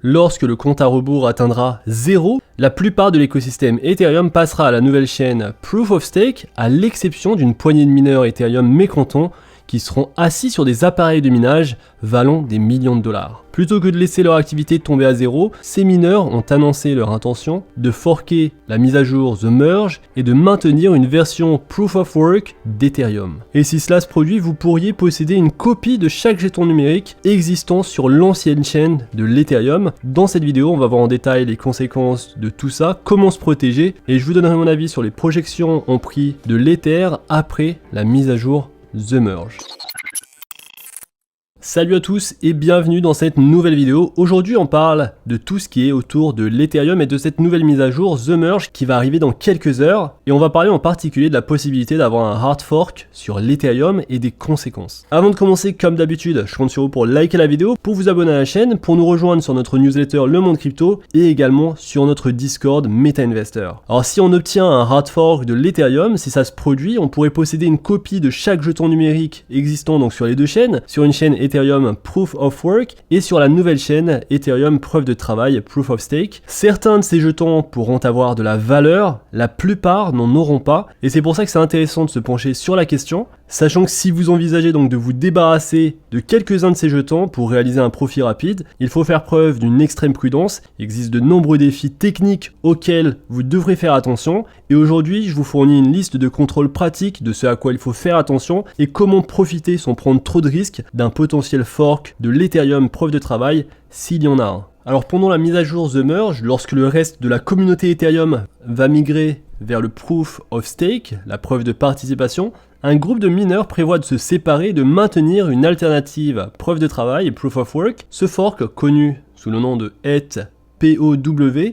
Lorsque le compte à rebours atteindra 0, la plupart de l'écosystème Ethereum passera à la nouvelle chaîne Proof of Stake, à l'exception d'une poignée de mineurs Ethereum mécontents qui seront assis sur des appareils de minage valant des millions de dollars. Plutôt que de laisser leur activité tomber à zéro, ces mineurs ont annoncé leur intention de forker la mise à jour The Merge et de maintenir une version Proof of Work d'Ethereum. Et si cela se produit, vous pourriez posséder une copie de chaque jeton numérique existant sur l'ancienne chaîne de l'Ethereum. Dans cette vidéo, on va voir en détail les conséquences de tout ça, comment se protéger, et je vous donnerai mon avis sur les projections en prix de l'Ether après la mise à jour The Merge. Salut à tous et bienvenue dans cette nouvelle vidéo. Aujourd'hui on parle de tout ce qui est autour de l'Ethereum et de cette nouvelle mise à jour The Merge qui va arriver dans quelques heures. Et on va parler en particulier de la possibilité d'avoir un hard fork sur l'Ethereum et des conséquences. Avant de commencer, comme d'habitude, je compte sur vous pour liker la vidéo, pour vous abonner à la chaîne, pour nous rejoindre sur notre newsletter Le Monde Crypto et également sur notre Discord Meta Investor. Alors si on obtient un hard fork de l'Ethereum, si ça se produit, on pourrait posséder une copie de chaque jeton numérique existant donc sur les deux chaînes, sur une chaîne Ethereum Proof of Work et sur la nouvelle chaîne Ethereum Preuve de Travail Proof of Stake. Certains de ces jetons pourront avoir de la valeur, la plupart n'en auront pas, et c'est pour ça que c'est intéressant de se pencher sur la question, sachant que si vous envisagez donc de vous débarrasser de quelques-uns de ces jetons pour réaliser un profit rapide, il faut faire preuve d'une extrême prudence. Il existe de nombreux défis techniques auxquels vous devrez faire attention, et aujourd'hui je vous fournis une liste de contrôles pratiques de ce à quoi il faut faire attention et comment profiter sans prendre trop de risques d'un potentiel fork de l'Ethereum Preuve de Travail s'il y en a un. Alors pendant la mise à jour The Merge, lorsque le reste de la communauté Ethereum va migrer vers le Proof of Stake, la preuve de participation, un groupe de mineurs prévoit de se séparer et de maintenir une alternative preuve de travail, Proof of Work. Ce fork, connu sous le nom de ETH-POW,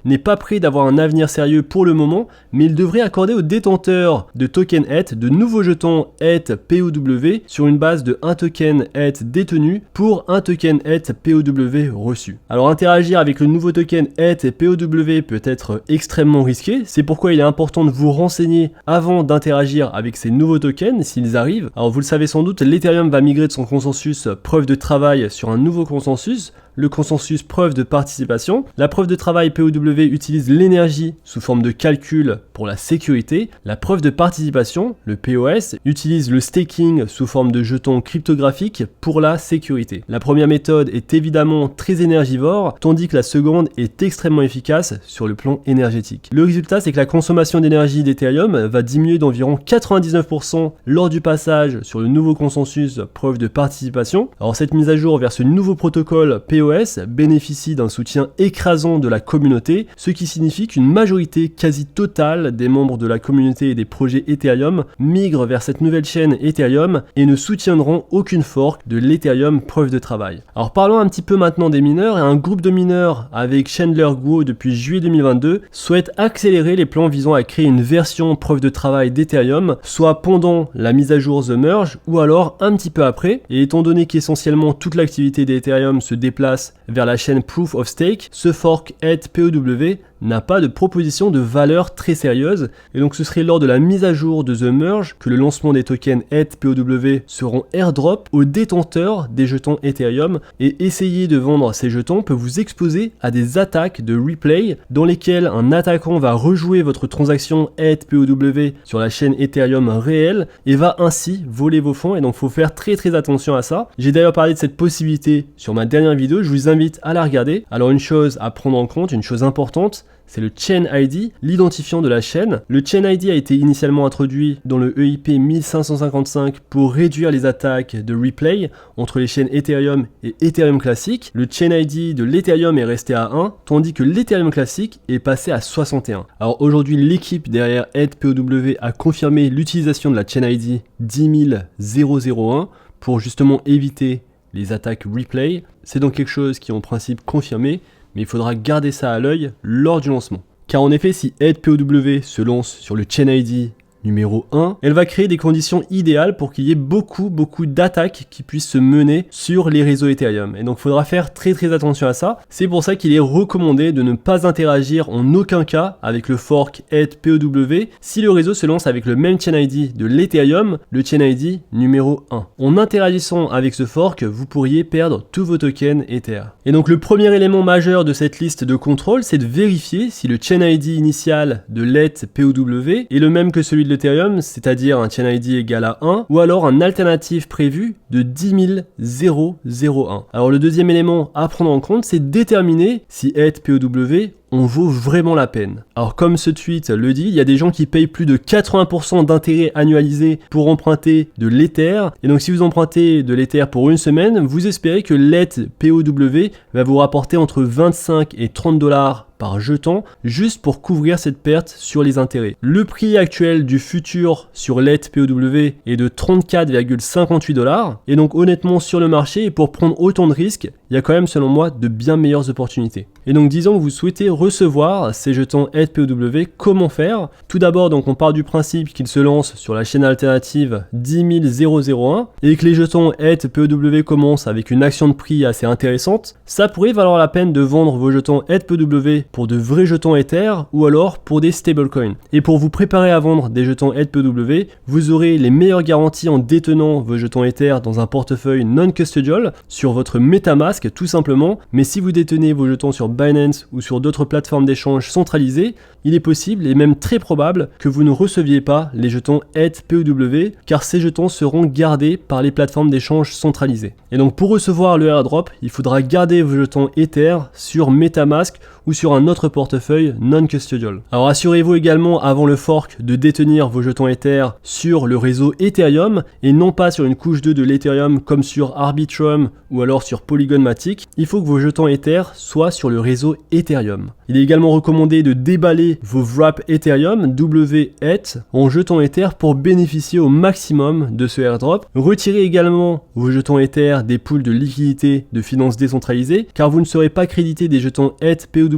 n'est pas prêt d'avoir un avenir sérieux pour le moment, mais il devrait accorder aux détenteurs de token ETH de nouveaux jetons ETH-POW sur une base de 1 token ETH détenu pour 1 token ETH-POW reçu. Alors interagir avec le nouveau token ETH-POW peut être extrêmement risqué, c'est pourquoi il est important de vous renseigner avant d'interagir avec ces nouveaux tokens s'ils arrivent. Alors vous le savez sans doute, l'Ethereum va migrer de son consensus preuve de travail sur un nouveau consensus, le consensus preuve de participation. La preuve de travail POW utilise l'énergie sous forme de calcul pour la sécurité. La preuve de participation, le POS, utilise le staking sous forme de jetons cryptographiques pour la sécurité. La première méthode est évidemment très énergivore, tandis que la seconde est extrêmement efficace sur le plan énergétique. Le résultat, c'est que la consommation d'énergie d'Ethereum va diminuer d'environ 99% lors du passage sur le nouveau consensus preuve de participation. Alors cette mise à jour vers ce nouveau protocole POS bénéficie d'un soutien écrasant de la communauté, ce qui signifie qu'une majorité quasi totale des membres de la communauté et des projets Ethereum migrent vers cette nouvelle chaîne Ethereum et ne soutiendront aucune fork de l'Ethereum preuve de travail. Alors parlons un petit peu maintenant des mineurs, et un groupe de mineurs avec Chandler Guo depuis juillet 2022 souhaite accélérer les plans visant à créer une version preuve de travail d'Ethereum, soit pendant la mise à jour The Merge ou alors un petit peu après, et étant donné qu'essentiellement toute l'activité d'Ethereum se déplace vers la chaîne Proof of Stake, ce fork ETH-POW n'a pas de proposition de valeur très sérieuse, et donc ce serait lors de la mise à jour de The Merge que le lancement des tokens ETH-POW seront airdrop aux détenteurs des jetons Ethereum, et essayer de vendre ces jetons peut vous exposer à des attaques de replay dans lesquelles un attaquant va rejouer votre transaction ETH-POW sur la chaîne Ethereum réelle et va ainsi voler vos fonds, et donc faut faire très attention à ça. J'ai d'ailleurs parlé de cette possibilité sur ma dernière vidéo, je vous invite à la regarder. Alors une chose à prendre en compte, une chose importante, c'est le Chain ID, l'identifiant de la chaîne. Le Chain ID a été initialement introduit dans le EIP 1555 pour réduire les attaques de replay entre les chaînes Ethereum et Ethereum classique. Le Chain ID de l'Ethereum est resté à 1, tandis que l'Ethereum classique est passé à 61. Alors aujourd'hui, l'équipe derrière ETH-POW a confirmé l'utilisation de la Chain ID 10001 pour justement éviter les attaques replay. C'est donc quelque chose qui est en principe confirmé, mais il faudra garder ça à l'œil lors du lancement. Car en effet, si ETH-POW se lance sur le Chain ID numéro 1, elle va créer des conditions idéales pour qu'il y ait beaucoup d'attaques qui puissent se mener sur les réseaux Ethereum. Et donc il faudra faire très attention à ça. C'est pour ça qu'il est recommandé de ne pas interagir en aucun cas avec le fork ETH-POW si le réseau se lance avec le même chain ID de l'Ethereum, le chain ID numéro 1. En interagissant avec ce fork, vous pourriez perdre tous vos tokens Ether. Et donc le premier élément majeur de cette liste de contrôle, c'est de vérifier si le chain ID initial de l'ETH-POW est le même que celui de l'Ethereum, c'est-à-dire un chain ID égal à 1, ou alors un alternative prévu de 10 001. Alors le deuxième élément à prendre en compte, c'est de déterminer si ETH-POW on vaut vraiment la peine. Alors comme ce tweet le dit, il y a des gens qui payent plus de 80% d'intérêt annualisé pour emprunter de l'Ether. Et donc si vous empruntez de l'Ether pour une semaine, vous espérez que l'ETH-POW va vous rapporter entre 25 et 30 dollars par jeton, juste pour couvrir cette perte sur les intérêts. Le prix actuel du futur sur l'ETH-POW est de 34,58 dollars. Et donc honnêtement sur le marché, et pour prendre autant de risques, il y a quand même selon moi de bien meilleures opportunités. Et donc disons que vous souhaitez recevoir ces jetons ETH-POW, comment faire? Tout d'abord, donc on part du principe qu'ils se lancent sur la chaîne alternative 10 001 et que les jetons ETH-POW commencent avec une action de prix assez intéressante. Ça pourrait valoir la peine de vendre vos jetons ETH-POW pour de vrais jetons Ether ou alors pour des stablecoins. Et pour vous préparer à vendre des jetons ETH-POW, vous aurez les meilleures garanties en détenant vos jetons Ether dans un portefeuille non-custodial sur votre MetaMask tout simplement. Mais si vous détenez vos jetons sur Binance ou sur d'autres plateformes d'échange centralisées, il est possible et même très probable que vous ne receviez pas les jetons ETH-POW car ces jetons seront gardés par les plateformes d'échange centralisées. Et donc pour recevoir le airdrop, il faudra garder vos jetons Ether sur MetaMask ou sur un autre portefeuille non-custodial. Alors assurez-vous également avant le fork de détenir vos jetons Ether sur le réseau Ethereum et non pas sur une couche 2 de l'Ethereum comme sur Arbitrum ou alors sur Polygon Matic. Il faut que vos jetons Ether soient sur le réseau Ethereum. Il est également recommandé de déballer vos wraps Ethereum WETH en jetons Ether pour bénéficier au maximum de ce airdrop. Retirez également vos jetons Ether des pools de liquidité de finances décentralisées car vous ne serez pas crédité des jetons ETH-POW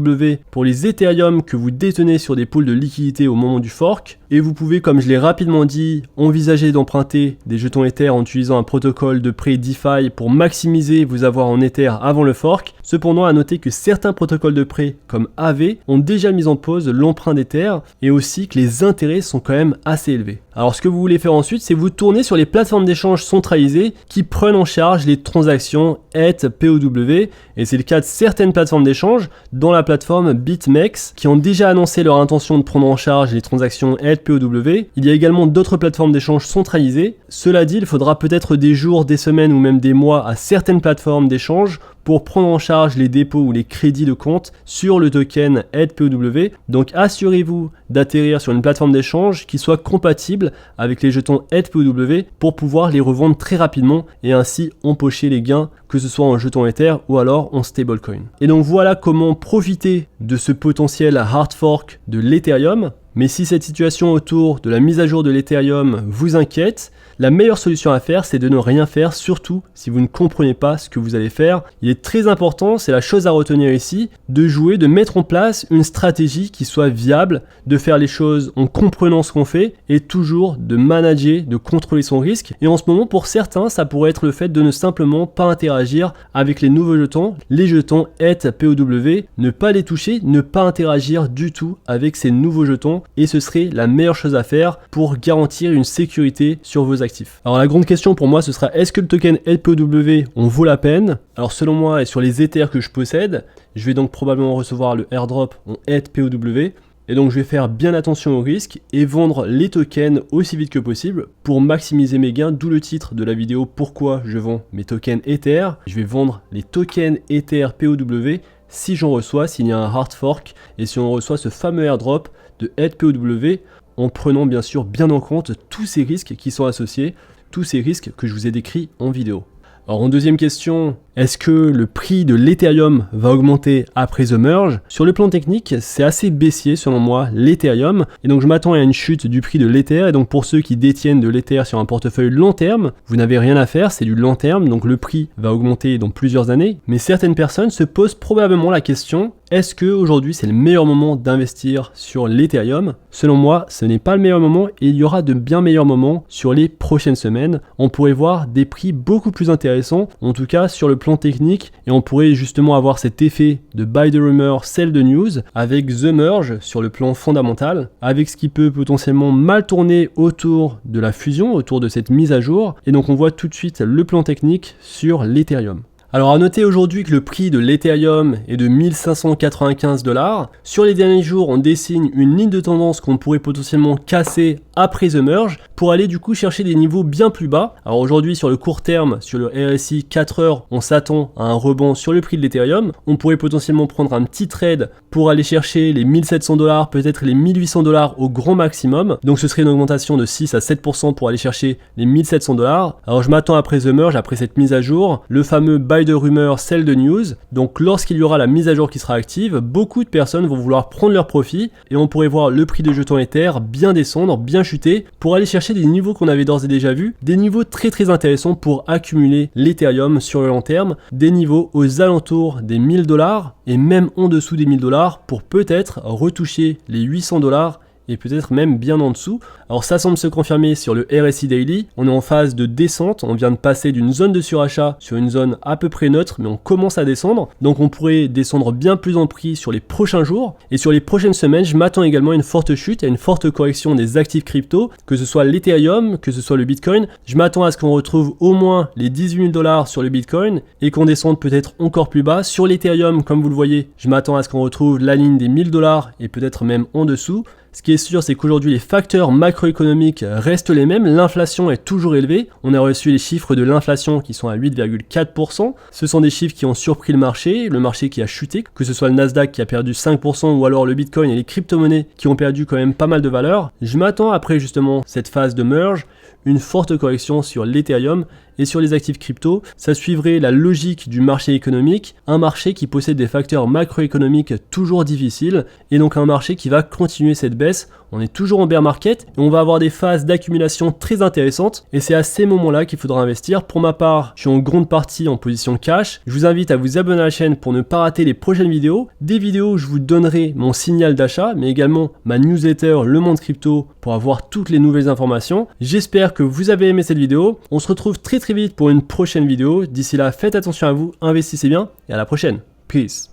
pour les Ethereum que vous détenez sur des pools de liquidité au moment du fork. Et vous pouvez, comme je l'ai rapidement dit, envisager d'emprunter des jetons Ether en utilisant un protocole de prêt DeFi pour maximiser vos avoirs en Ether avant le fork. Cependant, à noter que certains protocoles de prêt comme Aave ont déjà mis en pause l'emprunt d'Ether et aussi que les intérêts sont quand même assez élevés. Alors ce que vous voulez faire ensuite, c'est vous tourner sur les plateformes d'échange centralisées qui prennent en charge les transactions ETH-POW et c'est le cas de certaines plateformes d'échange, dont la plateforme BitMEX qui ont déjà annoncé leur intention de prendre en charge les transactions ETH-POW. Il y a également d'autres plateformes d'échange centralisées. Cela dit, il faudra peut-être des jours, des semaines ou même des mois à certaines plateformes d'échange pour prendre en charge les dépôts ou les crédits de compte sur le token ETH-POW. Donc assurez-vous d'atterrir sur une plateforme d'échange qui soit compatible avec les jetons ETH-POW pour pouvoir les revendre très rapidement et ainsi empocher les gains, que ce soit en jetons Ether ou alors en stablecoin. Et donc voilà comment profiter de ce potentiel hard fork de l'Ethereum. Mais si cette situation autour de la mise à jour de l'Ethereum vous inquiète, la meilleure solution à faire, c'est de ne rien faire, surtout si vous ne comprenez pas ce que vous allez faire. Il est très important, c'est la chose à retenir ici, de jouer, de mettre en place une stratégie qui soit viable, de faire les choses en comprenant ce qu'on fait et toujours de manager, de contrôler son risque. Et en ce moment, pour certains, ça pourrait être le fait de ne simplement pas interagir avec les nouveaux jetons, les jetons ETH-POW, ne pas les toucher, ne pas interagir du tout avec ces nouveaux jetons. Et ce serait la meilleure chose à faire pour garantir une sécurité sur vos actifs. Alors la grande question pour moi ce sera, est-ce que le token ETH-POW en vaut la peine? Alors selon moi et sur les Ethers que je possède, je vais donc probablement recevoir le airdrop en ETH-POW. Et donc je vais faire bien attention au risque et vendre les tokens aussi vite que possible pour maximiser mes gains, d'où le titre de la vidéo pourquoi je vends mes tokens Ether. Je vais vendre les tokens Ether-POW si j'en reçois, s'il y a un hard fork et si on reçoit ce fameux airdrop de ETH-POW en prenant bien sûr bien en compte tous ces risques qui sont associés, tous ces risques que je vous ai décrits en vidéo. Alors en deuxième question, est-ce que le prix de l'Ethereum va augmenter après The Merge? Sur le plan technique, c'est assez baissier selon moi l'Ethereum, et donc je m'attends à une chute du prix de l'Ether, et donc pour ceux qui détiennent de l'Ether sur un portefeuille long terme, vous n'avez rien à faire, c'est du long terme, donc le prix va augmenter dans plusieurs années, mais certaines personnes se posent probablement la question, est-ce que aujourd'hui c'est le meilleur moment d'investir sur l'Ethereum? Selon moi, ce n'est pas le meilleur moment et il y aura de bien meilleurs moments sur les prochaines semaines. On pourrait voir des prix beaucoup plus intéressants, en tout cas sur le plan technique, et on pourrait justement avoir cet effet de buy the rumor, sell the news avec The Merge sur le plan fondamental, avec ce qui peut potentiellement mal tourner autour de la fusion, autour de cette mise à jour, et donc on voit tout de suite le plan technique sur l'Ethereum. Alors à noter aujourd'hui que le prix de l'Ethereum est de 1595 $. Sur les derniers jours, on dessine une ligne de tendance qu'on pourrait potentiellement casser après The Merge pour aller du coup chercher des niveaux bien plus bas. Alors aujourd'hui sur le court terme, sur le RSI 4 heures, on s'attend à un rebond sur le prix de l'Ethereum. On pourrait potentiellement prendre un petit trade pour aller chercher les 1700 $, peut-être les 1800 $ au grand maximum. Donc ce serait une augmentation de 6 à 7% pour aller chercher les 1700 $. Alors je m'attends après The Merge, après cette mise à jour, le fameux buy the rumor, sell the news. Donc lorsqu'il y aura la mise à jour qui sera active, beaucoup de personnes vont vouloir prendre leur profit et on pourrait voir le prix de jetons Ether bien descendre, bien chuter pour aller chercher des niveaux qu'on avait d'ores et déjà vus, des niveaux très intéressants pour accumuler l'Ethereum sur le long terme, des niveaux aux alentours des 1000 $ et même en dessous des 1000 $ pour peut-être retoucher les 800 $ et peut-être même bien en dessous. Alors ça semble se confirmer sur le RSI Daily, on est en phase de descente, on vient de passer d'une zone de surachat sur une zone à peu près neutre, mais on commence à descendre, donc on pourrait descendre bien plus en prix sur les prochains jours, et sur les prochaines semaines, je m'attends également à une forte chute, à une forte correction des actifs crypto, que ce soit l'Ethereum, que ce soit le Bitcoin, je m'attends à ce qu'on retrouve au moins les 18 000 $ sur le Bitcoin, et qu'on descende peut-être encore plus bas. Sur l'Ethereum, comme vous le voyez, je m'attends à ce qu'on retrouve la ligne des 1000 $, et peut-être même en dessous. Ce qui est sûr, c'est qu'aujourd'hui, les facteurs macroéconomiques restent les mêmes. L'inflation est toujours élevée. On a reçu les chiffres de l'inflation qui sont à 8,4%. Ce sont des chiffres qui ont surpris le marché qui a chuté, que ce soit le Nasdaq qui a perdu 5% ou alors le Bitcoin et les crypto-monnaies qui ont perdu quand même pas mal de valeur. Je m'attends après justement cette phase de merge, une forte correction sur l'Ethereum et sur les actifs crypto. Ça suivrait la logique du marché économique, un marché qui possède des facteurs macroéconomiques toujours difficiles et donc un marché qui va continuer cette baisse. On est toujours en bear market et on va avoir des phases d'accumulation très intéressantes et c'est à ces moments-là qu'il faudra investir. Pour ma part, je suis en grande partie en position cash. Je vous invite à vous abonner à la chaîne pour ne pas rater les prochaines vidéos. Des vidéos où je vous donnerai mon signal d'achat, mais également ma newsletter Le Monde Crypto pour avoir toutes les nouvelles informations. J'espère que vous avez aimé cette vidéo. On se retrouve très vite pour une prochaine vidéo. D'ici là, faites attention à vous, investissez bien et à la prochaine. Peace.